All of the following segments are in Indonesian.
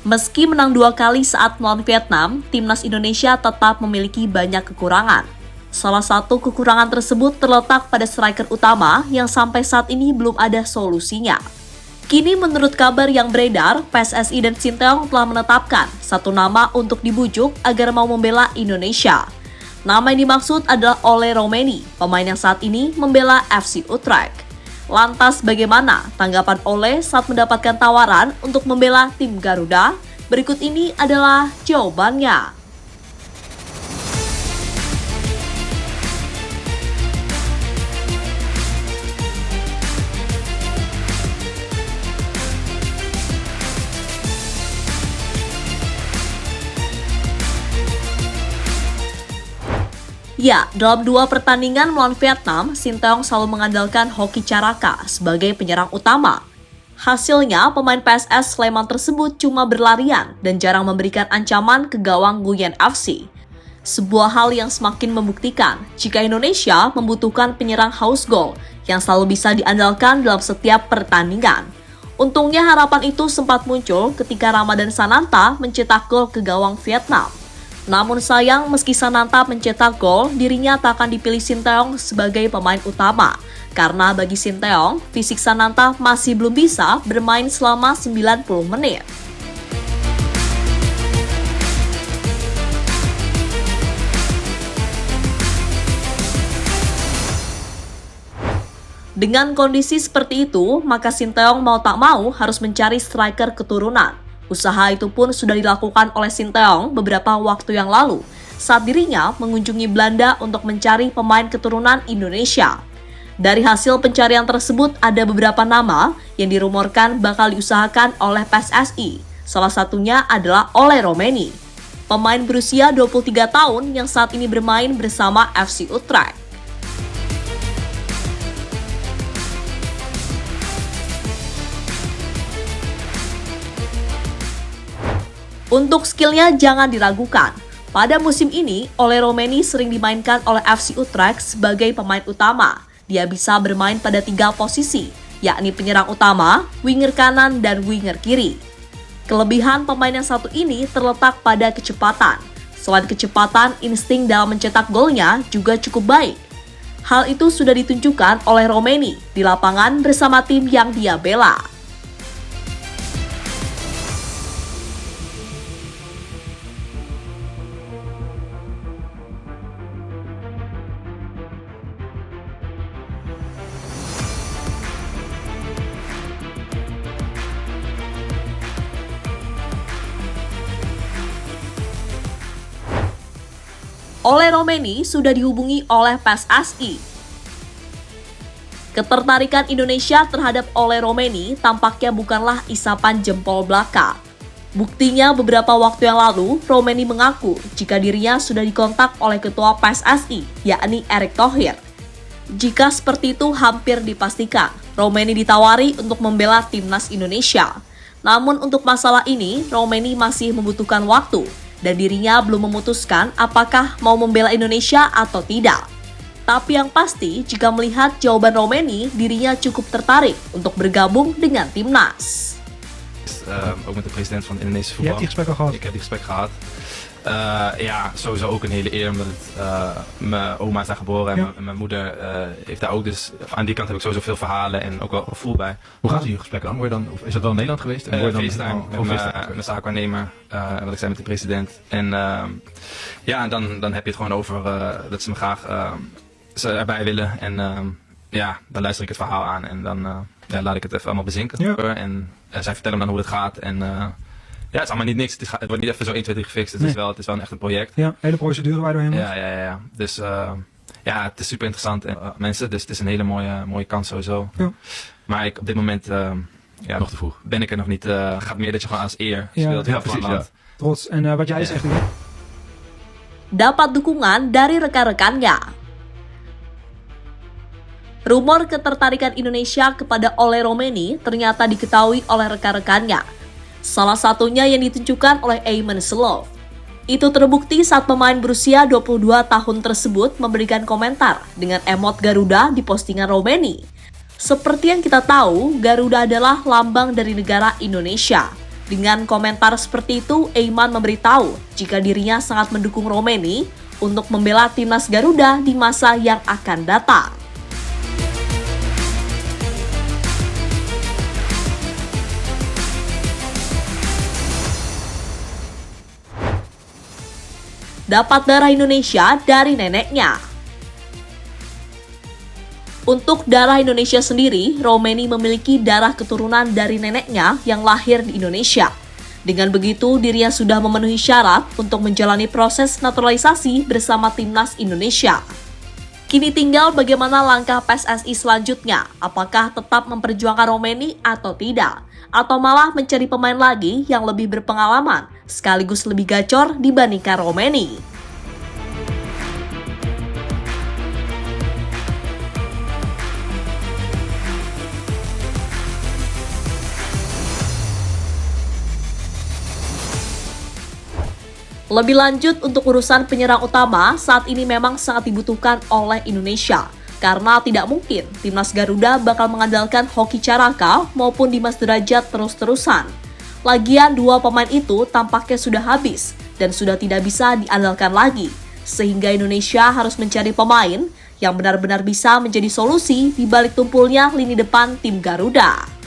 Meski menang 2 kali saat melawan Vietnam, timnas Indonesia tetap memiliki banyak kekurangan. Salah satu kekurangan tersebut terletak pada striker utama yang sampai saat ini belum ada solusinya. Kini menurut kabar yang beredar, PSSI dan Sinteyong telah menetapkan satu nama untuk dibujuk agar mau membela Indonesia. Nama yang dimaksud adalah Ole Roemeny, pemain yang saat ini membela FC Utrecht. Lantas bagaimana tanggapan Ole saat mendapatkan tawaran untuk membela tim Garuda? Berikut ini adalah jawabannya. Ya, dalam 2 pertandingan melawan Vietnam, Sinteyong selalu mengandalkan Hoki Caraka sebagai penyerang utama. Hasilnya, pemain PSS Sleman tersebut cuma berlarian dan jarang memberikan ancaman ke gawang Nguyen FC. Sebuah hal yang semakin membuktikan jika Indonesia membutuhkan penyerang haus gol yang selalu bisa diandalkan dalam setiap pertandingan. Untungnya harapan itu sempat muncul ketika Ramadan Sananta mencetak gol ke gawang Vietnam. Namun sayang, meski Sananta mencetak gol, dirinya tak akan dipilih Sinteyong sebagai pemain utama. Karena bagi Sinteyong, fisik Sananta masih belum bisa bermain selama 90 menit. Dengan kondisi seperti itu, maka Sinteyong mau tak mau harus mencari striker keturunan. Usaha itu pun sudah dilakukan oleh Sinteyong beberapa waktu yang lalu saat dirinya mengunjungi Belanda untuk mencari pemain keturunan Indonesia. Dari hasil pencarian tersebut ada beberapa nama yang dirumorkan bakal diusahakan oleh PSSI. Salah satunya adalah Ole Roemeny, pemain berusia 23 tahun yang saat ini bermain bersama FC Utrecht. Untuk skillnya jangan diragukan. Pada musim ini, Ole Roemeny sering dimainkan oleh FC Utrecht sebagai pemain utama. Dia bisa bermain pada 3 posisi, yakni penyerang utama, winger kanan, dan winger kiri. Kelebihan pemain yang satu ini terletak pada kecepatan. Selain kecepatan, insting dalam mencetak golnya juga cukup baik. Hal itu sudah ditunjukkan oleh Roemeny di lapangan bersama tim yang dia bela. Ole Roemeny sudah dihubungi oleh PSSI. Ketertarikan Indonesia terhadap Ole Roemeny tampaknya bukanlah isapan jempol belaka. Buktinya beberapa waktu yang lalu, Roemeny mengaku jika dirinya sudah dikontak oleh ketua PSSI, yakni Erick Thohir. Jika seperti itu hampir dipastikan, Roemeny ditawari untuk membela timnas Indonesia. Namun untuk masalah ini, Roemeny masih membutuhkan waktu dan dirinya belum memutuskan apakah mau membela Indonesia atau tidak. Tapi yang pasti, jika melihat jawaban Roemeny, dirinya cukup tertarik untuk bergabung dengan timnas. Ook met de president van het Indonesische voetbal. Je hebt die gesprekken gehad? Ik heb die gesprek gehad. Ja, sowieso ook een hele eer, omdat mijn oma is daar geboren en mijn moeder heeft daar ook. Dus aan die kant heb ik sowieso veel verhalen en ook wel gevoel bij. Hoe gaat die gesprek dan? Of is dat wel in Nederland geweest? En FaceTime met mijn zaakwaarnemer, wat ik zei met de president. En ja, en dan heb je het gewoon over dat ze me graag erbij willen. En ja, dan luister ik het verhaal aan en dan laat ik het even allemaal bezinken. Ja. En zij vertellen me dan hoe het gaat en ja, het is allemaal niet niks. Het wordt niet even zo 1, 2, 3 gefixt. Het is wel een echt een project. Ja, hele procedure waar je doorheen moet. Ja. Dus ja, het is super interessant en mensen. Dus het is een hele mooie kans sowieso. Ja. Maar op dit moment ja, nog te vroeg. Ben ik er nog niet. Gaat meer dat je gewoon als eer speelt. Ja, precies. Ja. Trots. En wat jij zegt. Dapat dukungan dari rekan-rekannya. Rumor ketertarikan Indonesia kepada Ole Roemeny ternyata diketahui oleh rekan-rekannya. Salah satunya yang ditunjukkan oleh Ayman Selov. Itu terbukti saat pemain berusia 22 tahun tersebut memberikan komentar dengan emot Garuda di postingan Roemeny. Seperti yang kita tahu, Garuda adalah lambang dari negara Indonesia. Dengan komentar seperti itu, Eiman memberitahu jika dirinya sangat mendukung Romeni untuk membela timnas Garuda di masa yang akan datang. Dapat darah Indonesia dari neneknya. Untuk darah Indonesia sendiri, Romeni memiliki darah keturunan dari neneknya yang lahir di Indonesia. Dengan begitu, dirinya sudah memenuhi syarat untuk menjalani proses naturalisasi bersama timnas Indonesia. Kini tinggal bagaimana langkah PSSI selanjutnya, apakah tetap memperjuangkan Romeni atau tidak, atau malah mencari pemain lagi yang lebih berpengalaman, sekaligus lebih gacor dibandingkan Romeni. Lebih lanjut, untuk urusan penyerang utama saat ini memang sangat dibutuhkan oleh Indonesia. Karena tidak mungkin timnas Garuda bakal mengandalkan Hoki Caraka maupun Dimas Derajat terus-terusan. Lagian dua pemain itu tampaknya sudah habis dan sudah tidak bisa diandalkan lagi. Sehingga Indonesia harus mencari pemain yang benar-benar bisa menjadi solusi di balik tumpulnya lini depan tim Garuda.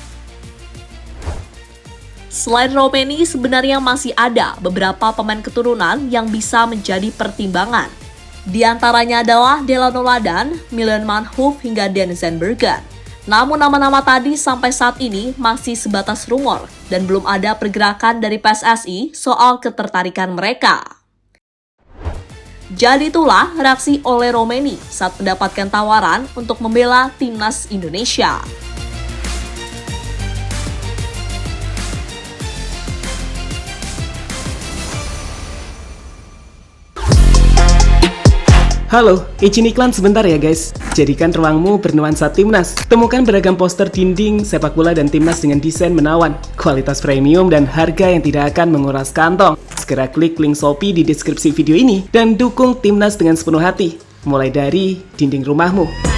Selain Romeni, sebenarnya masih ada beberapa pemain keturunan yang bisa menjadi pertimbangan. Di antaranya adalah Delano Ladan, Milan Manhoef, hingga Denzen Bergen. Namun nama-nama tadi sampai saat ini masih sebatas rumor dan belum ada pergerakan dari PSSI soal ketertarikan mereka. Jadi itulah reaksi oleh Romeni saat mendapatkan tawaran untuk membela timnas Indonesia. Halo, izin iklan sebentar ya guys. Jadikan ruangmu bernuansa timnas. Temukan beragam poster dinding, sepak bola dan timnas dengan desain menawan, kualitas premium dan harga yang tidak akan menguras kantong. Segera klik link Shopee di deskripsi video ini dan dukung timnas dengan sepenuh hati. Mulai dari dinding rumahmu.